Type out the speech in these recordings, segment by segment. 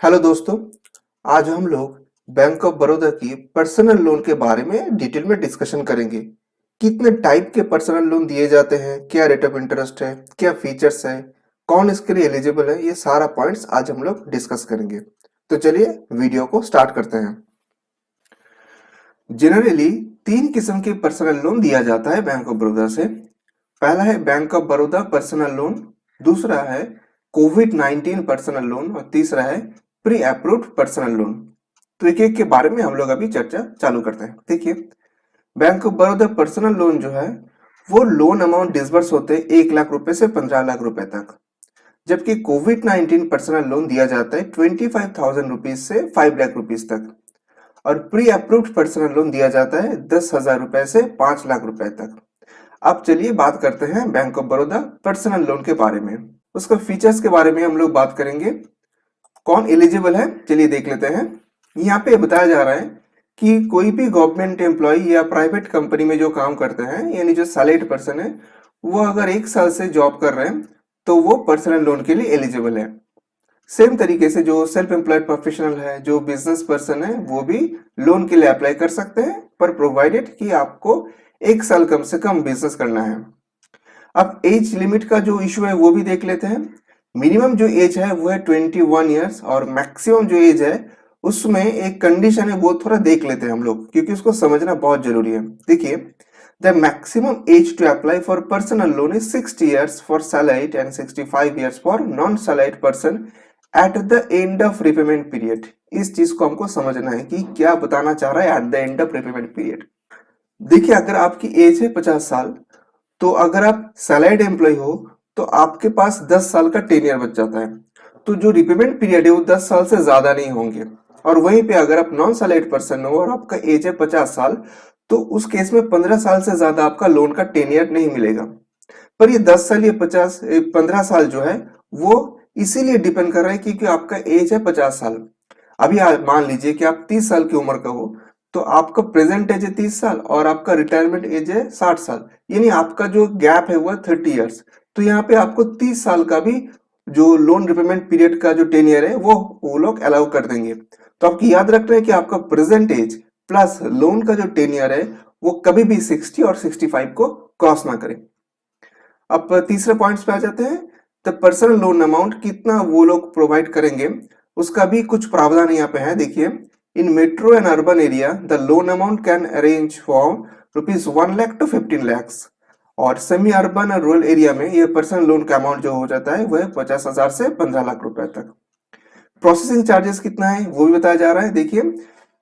Hello दोस्तों। आज हम लोग बैंक ऑफ बड़ौदा की पर्सनल लोन के बारे में डिटेल में डिस्कशन करेंगे। कितने टाइप के पर्सनल लोन दिए जाते हैं, क्या रेट ऑफ इंटरेस्ट है, क्या फीचर्स है, कौन इसके लिए एलिजिबल है, ये सारा पॉइंट्स आज हम लोग डिस्कस करेंगे। तो चलिए वीडियो को स्टार्ट करते हैं। जनरली तीन किस्म के पर्सनल लोन दिया जाता है बैंक ऑफ बड़ौदा से। पहला है bank of Baroda personal loan, दूसरा है कोविड-19 पर्सनल लोन और तीसरा है प्री अप्रूव्ड पर्सनल लोन। तो एक एक के बारे में हम लोग अभी चर्चा चालू करते हैं। देखिए, bank of Baroda personal loan जो है वो लोन अमाउंट डिसबर्स होते हैं 1 लाख रुपए से 15 लाख रुपए तक, जबकि कोविड-19 पर्सनल लोन दिया जाता है 25,000 रुपीज से 5 लाख रुपीज तक और प्री अप्रूव्ड पर्सनल लोन दिया जाता है 10,000 रुपए से 5 लाख रुपए तक। अब चलिए बात करते हैं bank of Baroda personal loan के बारे में। उसका फीचर्स के बारे में हम लोग बात करेंगे। कौन एलिजिबल है, चलिए देख लेते हैं। यहाँ पे बताया जा रहा है कि कोई भी गवर्नमेंट एम्प्लॉय या प्राइवेट कंपनी में जो काम करते हैं, यानी जो सैलरीड पर्सन है, वो अगर 1 साल से जॉब कर रहे हैं तो वो पर्सनल लोन के लिए एलिजिबल है। सेम तरीके से जो सेल्फ एम्प्लॉयड प्रोफेशनल है, जो बिजनेस पर्सन है, वो भी लोन के लिए अप्लाई कर सकते हैं, पर प्रोवाइडेड कि आपको 1 साल कम से कम बिजनेस करना है। अब एज लिमिट का जो इशू है वो भी देख लेते हैं। मिनिमम जो एज है वो है 21 ईयर्स और मैक्सिमम जो एज है उसमें एक कंडीशन है, वो थोड़ा देख लेते हैं हम लोग, क्योंकि उसको समझना बहुत जरूरी है। देखिए, the maximum age to apply for personal loan is 60 years for salaried and 65 years for non salaried person at the end of repayment period. इस चीज को हमको समझना है कि क्या बताना चाह रहा है eight the end of repayment period. देखिए, अगर आपकी एज है 50 साल, तो अगर आप सैलरीड एम्प्लॉय हो तो आपके पास 10 साल का टेन्योर बच जाता है, तो जो रिपेमेंट पीरियड है वो 10 साल से ज्यादा नहीं होंगे। और वहीं पे अगर आप नॉन सैलरीड पर्सन हो और आपका एज है 50 साल, तो उस केस में 15 साल से ज्यादा आपका लोन का टेन्योर नहीं मिलेगा। पर ये 10 साल या 15 साल जो है वो इसीलिए डिपेंड कर रहा है क्योंकि आपका एज है 50 साल। अभी मान लीजिए कि आप 30 साल की उम्र का हो, तो आपका प्रेजेंट एज है 30 साल और आपका रिटायरमेंट एज है 60 साल, यानी आपका जो गैप है वो है 30 ईयर्स। तो यहाँ पे आपको 30 साल का भी जो लोन रिपेमेंट पीरियड का जो टेन्योर है वो लोग अलाउ कर देंगे। तो आपको याद रखना है कि आपका प्रेजेंट एज प्लस लोन का जो टेन्योर है वो कभी भी 60 और 65 को क्रॉस ना करे। अब तीसरे पॉइंट्स पे आ जाते हैं। द पर्सनल लोन अमाउंट कितना वो लोग प्रोवाइड करेंगे, उसका भी कुछ प्रावधान यहाँ पे है। देखिए, इन metro and urban area the loan amount can arrange for ₹1 lakh to 15 lakhs और सेमी अर्बन और रूरल एरिया में ये पर्सनल लोन का अमाउंट जो हो जाता है वह 50,000 से 15 लाख रुपए तक। प्रोसेसिंग चार्जेस कितना है वो भी बताया जा रहा है। देखिए,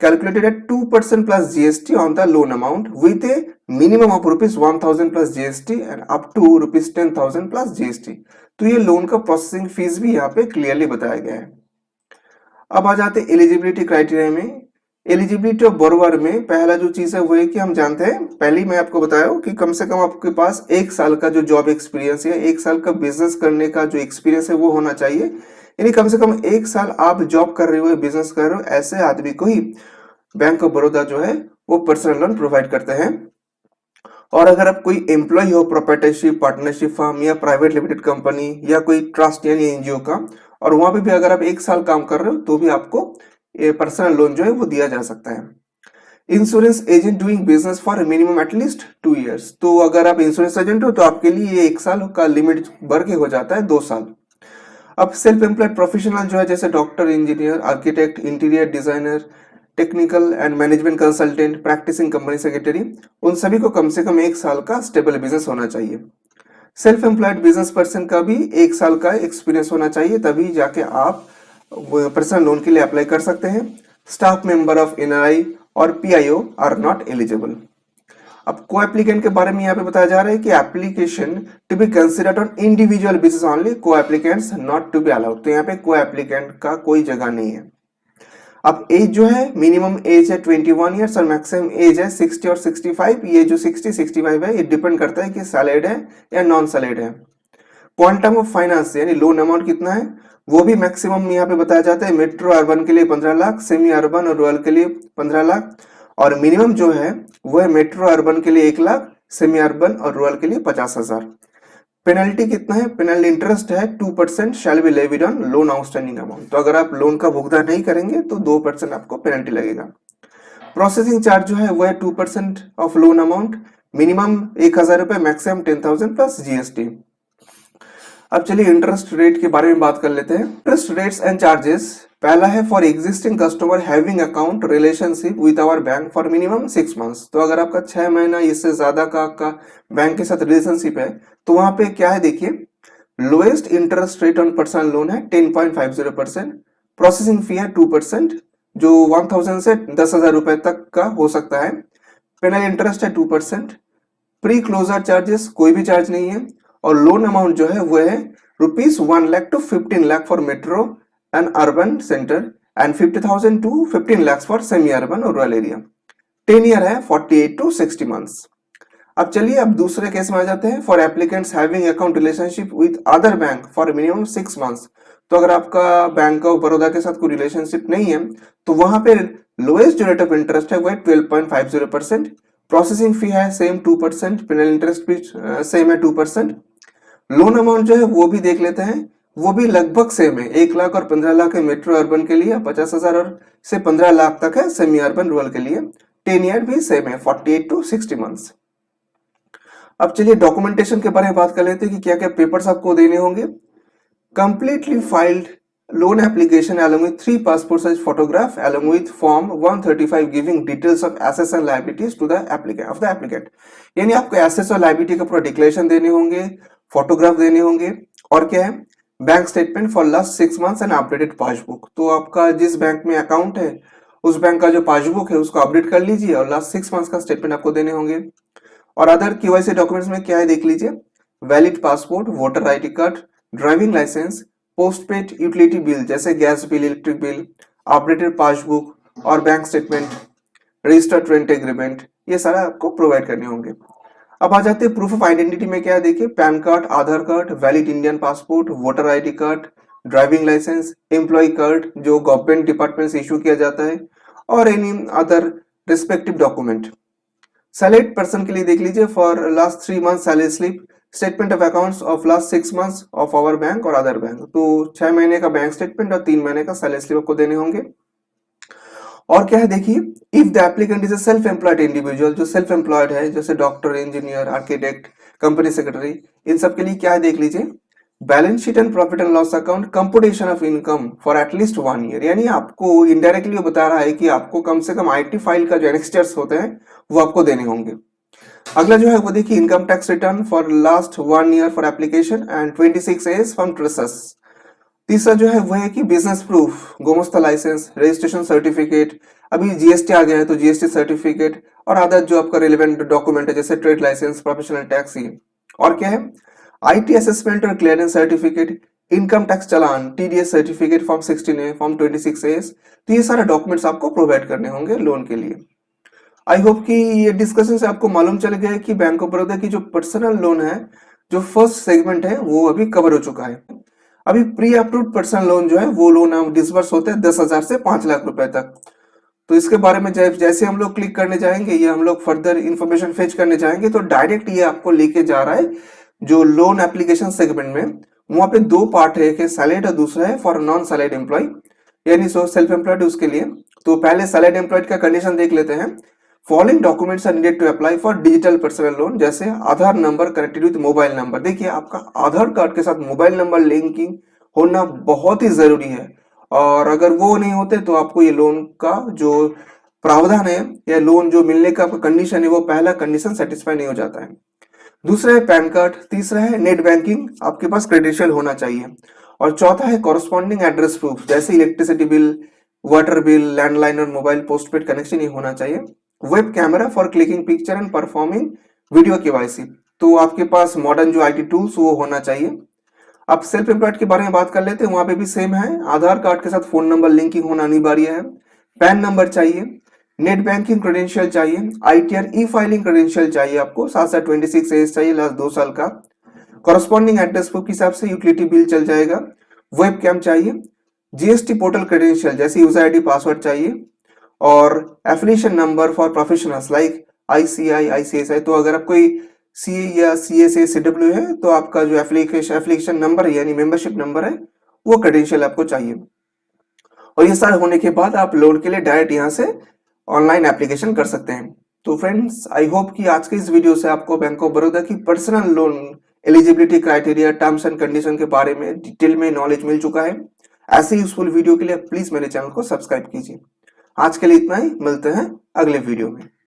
calculated at 2% plus GST on the loan amount with a minimum of ₹1,000 plus GST and up to ₹10,000 plus GST। तो ये लोन का प्रोसेसिंग फीस भी यहाँ पे क्लियरली बताया गया है। अब आ जाते हैं एलिजिबिलिटी क्राइटेरिया में। एलिजिबिलिटी ऑफ बोरोवर में पहला जो चीज है वो है कि हम जानते हैं, पहले ही मैं आपको बताया हूँ कि कम से कम आपके पास 1 साल का जो जॉब एक्सपीरियंस या 1 साल का बिजनेस करने का जो एक्सपीरियंस है वो होना चाहिए। यानी कम से कम 1 साल आप जॉब कर रहे हो, बिजनेस कर रहे हो, ऐसे आदमी को ही बैंक ऑफ बड़ौदा जो है वो पर्सनल लोन प्रोवाइड करते हैं। और अगर आप कोई एम्प्लॉय हो प्रोप्राइटरशिप, पार्टनरशिप फर्म या प्राइवेट लिमिटेड कंपनी या कोई ट्रस्ट यानी एनजीओ का, और वहां पे भी अगर आप 1 साल काम कर रहे हो तो भी आपको पर्सनल लोन जो है वो दिया जा सकता है। Insurance agent doing business for minimum at least 2 years. तो अगर आप इंश्योरेंस एजेंट हो तो आपके लिए ये 1 साल का लिमिट बढ़ के हो जाता है 2 साल। अब सेल्फ एम्प्लॉयड प्रोफेशनल जो है, जैसे doctor, engineer, architect, interior designer, technical and management consultant, practising company secretary, उन सभी को कम से कम 1 साल का स्टेबल बिजनेस होना चाहिए। सेल्फ एम्प्लॉयड बिजनेस पर्सन का भी 1 साल का एक्सपीरियंस होना चाहिए, तभी जाके आप पर्सनल लोन के लिए अप्लाई कर सकते हैं। स्टाफ मेंबर ऑफ एनआरआई और पीआईओ आर नॉट एलिजिबल। अब को एप्लीकेंट के बारे में यहाँ पे बताया जा रहा है कि application to be considered on individual basis only, को applicants not to be allowed. तो यहाँ पे को एप्लीकेंट का कोई जगह नहीं है। अब एज जो है, मिनिमम एज है 21 ईयर्स और मैक्सिमम एज है 60 और 65। ये जो 60-65 है ये डिपेंड करता है कि सैलरीड है या नॉन सैलरीड है। क्वांटम ऑफ फाइनेंस यानी लोन अमाउंट कितना है वो भी मैक्सिमम यहाँ पे बताया जाता है। मेट्रो अर्बन के लिए 15 लाख, सेमी अर्बन और रूरल के लिए 15 लाख, और मिनिमम जो है वो है मेट्रो अर्बन के लिए 1 लाख, सेमी अर्बन और रूरल के लिए 50,000। पेनल्टी कितना है? पेनल इंटरेस्ट है 2% shall be levied on loan outstanding amount. तो अगर आप लोन का भुगतान नहीं करेंगे तो 2% आपको पेनल्टी लगेगा। प्रोसेसिंग चार्ज जो है वो है 2% ऑफ लोन अमाउंट, मिनिमम 1000 रुपए, मैक्सिमम 10,000 प्लस जीएसटी। अब चलिए इंटरेस्ट रेट के बारे में बात कर लेते हैं। इंटरेस्ट रेट्स एंड चार्जेस, पहला है for existing customer having account relationship with our bank for minimum 6 months. तो अगर आपका 6 महीना इससे ज्यादा का बैंक के साथ रिलेशनशिप है तो वहां पे क्या है देखिए, lowest interest rate on personal loan है 10.50%, प्रोसेसिंग फी है 2% जो 1000 से 10,000 रुपए तक का हो सकता है, पेनल इंटरेस्ट है 2%, प्री क्लोजर चार्जेस कोई भी चार्ज नहीं है, और लोन अमाउंट जो है वो है ₹1 lakh to 15 lakh for metro and urban centre and 50,000 to 15 lakh for semi urban और रूरल एरिया। 10 ईयर है 48 टू 60 मंथ्स। अब चलिए अब दूसरे केस में आ जाते हैं। For applicants having account relationship with other bank for minimum 6 months. तो अगर आपका बैंक ऑफ बड़ौदा के साथ कोई रिलेशनशिप नहीं है तो वहां पे लोएस्ट जो रेट ऑफ इंटरेस्ट है वो है 12.50%, प्रोसेसिंग फी है सेम 2%, पेनल इंटरेस्ट भी सेम है 2%। लोन अमाउंट जो है वो भी देख लेते हैं, वो भी लगभग सेम है, 1 लाख और 15 लाख है मेट्रो अर्बन के लिए, 50,000 और से 15 लाख तक है सेमी अर्बन रूरल के लिए। 10 ईयर भी सेम है 48 टू 60 मंथ्स। अब चलिए डॉक्यूमेंटेशन के बारे में बात कर लेते हैं कि क्या क्या पेपर्स आपको देने होंगे। Completely filed loan application along with 3 passport size photograph along with form 135 giving details of assets and liabilities to the applicant। यानी आपको एसेट्स और लायबिलिटी का पूरा डिक्लेरेशन देने होंगे, फोटोग्राफ देने होंगे, और क्या है, bank statement for last 6 months and updated passbook. तो आपका जिस बैंक में अकाउंट है उस बैंक का जो पासबुक है उसको अपडेट कर लीजिए और लास्ट 6 मंथ्स का स्टेटमेंट आपको देने होंगे। और अदर केवाईसी डॉक्यूमेंट्स में क्या है देख लीजिए, valid passport, voter ID card, driving licence, postpaid utility bill जैसे gas bill, electric bill, updated passbook और bank statement, registered rent agreement, ये सारा आपको प्रोवाइड करने होंगे। अब आ जाते हैं प्रूफ ऑफ आइडेंटिटी में। क्या है देखिए, PAN card, Aadhaar card, valid Indian passport, voter ID card, driving licence, employ card जो गवर्नमेंट डिपार्टमेंट से इशू किया जाता है, और any other respective document. Salaried person के लिए देख लीजिए, for last 3 month salary slip, statement of accounts of last 6 months of our bank और अदर बैंक। तो 6 महीने का बैंक स्टेटमेंट और 3 महीने का सैलरी स्लिप आपको देने होंगे। और क्या है देखिए, if the applicant is a self employed individual, जो सेल्फ एम्प्लॉयड है जैसे doctor, engineer, architect, company secretary, इन सब के लिए क्या है देख लीजिए, balance sheet and profit and loss account, computation of income for at least 1 year. यानी आपको इनडायरेक्टली बता रहा है कि आपको कम से कम आईटी फाइल का जो एनेक्स्चर्स होते हैं वो आपको देने होंगे। अगला जो है वो देखिए, income tax return for last 1 year for application and 26 AS from traces. तीसरा जो है वो है कि business proof, Gomasta licence, registration certificate, अभी जीएसटी आ गया है तो जीएसटी सर्टिफिकेट, और अदर जो आपका रिलेवेंट डॉक्यूमेंट है जैसे ट्रेड लाइसेंस, प्रोफेशनल टैक्स। ये और क्या है, आईटी असेसमेंट और clearance certificate, income tax challan, TDS certificate, form 16A, form 26A। तो ये सारे डॉक्यूमेंट्स आपको प्रोवाइड करने होंगे लोन के लिए। आई होप कि ये डिस्कशन से आपको मालूम चल गया है कि बैंक ऑफ बड़ौदा की जो पर्सनल लोन है, जो फर्स्ट सेगमेंट है वो अभी कवर हो चुका है। अभी प्री अप्रूव्ड पर्सनल लोन जो है वो लोन डिसबर्स होते हैं 10,000 से 5 लाख रुपए तक। तो इसके बारे में जैसे हम लोग क्लिक करने जाएंगे या हम लोग फर्दर इंफॉर्मेशन फेच करने जाएंगे तो डायरेक्ट ये आपको लेके जा रहा है जो लोन एप्लीकेशन सेगमेंट में। वहां पे 2 पार्ट है, एक है सैलरीड और दूसरा है फॉर नॉन सैलरीड एम्प्लॉय, यानी सेल्फ एम्प्लॉयड उसके लिए। तो पहले सैलरीड एम्प्लॉयड का कंडीशन देख लेते हैं। Following documents are needed to apply for digital personal loan, जैसे Aadhaar number connected with mobile number. देखिए आपका आधार कार्ड के साथ मोबाइल नंबर लिंकिंग होना बहुत ही जरूरी है, और अगर वो नहीं होते तो आपको ये लोन का जो प्रावधान है या लोन जो मिलने का आपका कंडीशन है वो पहला कंडीशन सेटिस्फाई नहीं हो जाता है। दूसरा है पैन कार्ड, तीसरा है नेट बैंकिंग, आपके पास क्रेडेंशियल होना चाहिए, और चौथा है कॉरस्पॉन्डिंग एड्रेस प्रूफ जैसे electricity bill, water bill, landline और मोबाइल पोस्टपेड कनेक्शन ही होना चाहिए। Web camera for clicking picture and performing video KYC, तो आपके पास मॉडर्न जो आईटी टूल्स वो होना चाहिए। अब सेल्फ एम्प्लॉयड के बारे में बात कर लेते हैं, वहां पे भी सेम है, आधार कार्ड के साथ फोन नंबर लिंकिंग होना अनिवार्य है, पैन नंबर चाहिए, नेट बैंकिंग क्रेडेंशियल चाहिए, आईटीआर ई फाइलिंग क्रेडेंशियल चाहिए आपको, साथ साथ 26 एज चाहिए लास्ट 2 साल का, कॉरस्पॉन्डिंग एड्रेस प्रूफ के हिसाब से यूटिलिटी बिल चल जाएगा, वेब कैम चाहिए, जीएसटी पोर्टल क्रेडेंशियल जैसे यूजर आईडी पासवर्ड चाहिए, और affiliation number for professionals like ICI, ICICI. तो अगर आप कोई सी या CSA CW है तो आपका जो एप्लीकेशन नंबर है यानी मेंबरशिप नंबर है वो क्रेडेंशियल आपको चाहिए। और ये सारा होने के बाद आप लोन के लिए डायरेक्ट यहाँ से ऑनलाइन एप्लीकेशन कर सकते हैं। तो फ्रेंड्स, आई होप कि आज के इस वीडियो से आपको बैंक ऑफ बड़ौदा की personal loan eligibility criteria, terms and condition के बारे में डिटेल में नॉलेज मिल चुका है। ऐसे यूजफुल वीडियो के लिए प्लीज मेरे चैनल को सब्सक्राइब कीजिए। आज के लिए इतना ही, मिलते हैं अगले वीडियो में।